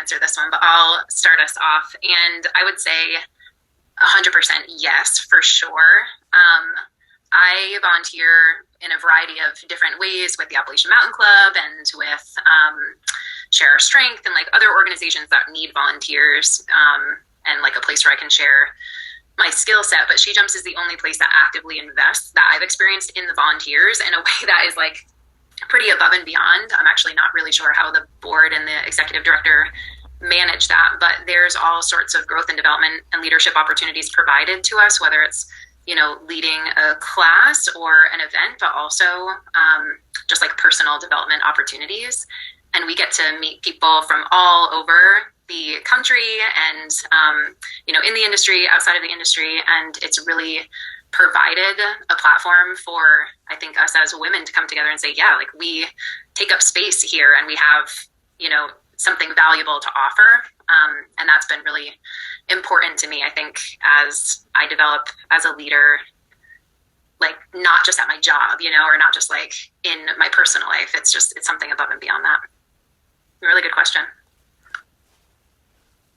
answer this one, but I'll start us off. And I would say 100% yes, for sure. I volunteer in a variety of different ways with the Appalachian Mountain Club and with Share Our Strength and like other organizations that need volunteers, and like a place where I can share my skill set. But She Jumps is the only place that actively invests that I've experienced in the volunteers in a way that is like pretty above and beyond. I'm actually not really sure how the board and the executive director manage that, but there's all sorts of growth and development and leadership opportunities provided to us, whether it's, you know, leading a class or an event, but also just like personal development opportunities. And we get to meet people from all over the country and, you know, in the industry, outside of the industry. And it's really provided a platform for, I think, us as women to come together and say, yeah, like we take up space here and we have, you know, something valuable to offer. And that's been really important to me, I think, as I develop as a leader, like not just at my job, you know, or not just like in my personal life. It's something above and beyond that. Really good question.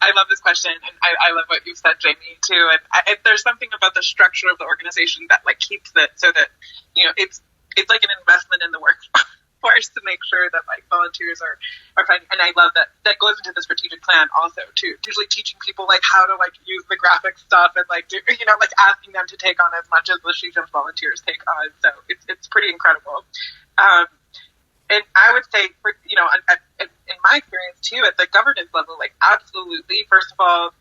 I love this question, and I love what you said, Jamie, too. And there's something about the structure of the organization that like keeps it so that, you know, it's like an investment in the workforce to make sure that like volunteers are finding. And I love that goes into the strategic plan also too. Usually teaching people like how to like use the graphic stuff and like do, you know, like asking them to take on as much as the She Jumps volunteers take on. So it's pretty incredible. And I would say, you know, in my experience too, at the governance level, like absolutely. First of all,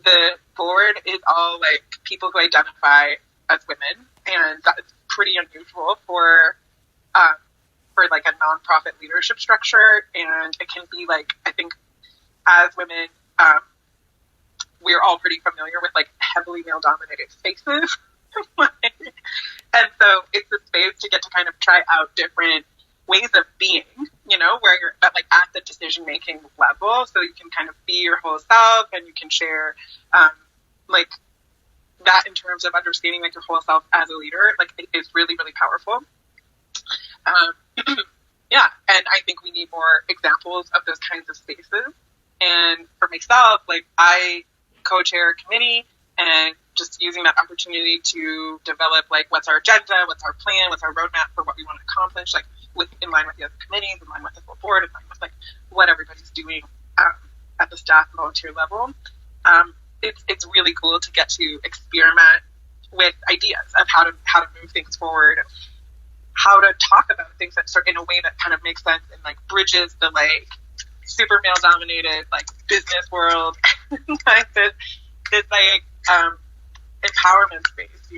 the board is all like people who identify as women, and that's pretty unusual for like a nonprofit leadership structure. And it can be like, I think, as women, we're all pretty familiar with like heavily male-dominated spaces, and so it's a space to get to kind of try out different ways of being, you know, where you're at the decision-making level, so you can kind of be your whole self, and you can share like that in terms of understanding like your whole self as a leader, like it is really, really powerful. Yeah, and I think we need more examples of those kinds of spaces. And for myself, like I co-chair a committee, and just using that opportunity to develop like what's our agenda, what's our plan, what's our roadmap for what we want to accomplish, like in line with the other committees, in line with the full board, in line with like what everybody's doing at the staff and volunteer level. It's really cool to get to experiment with ideas of how to move things forward, and how to talk about things that start in a way that kind of makes sense and like bridges the like super male dominated like business world like this like empowerment space, you know?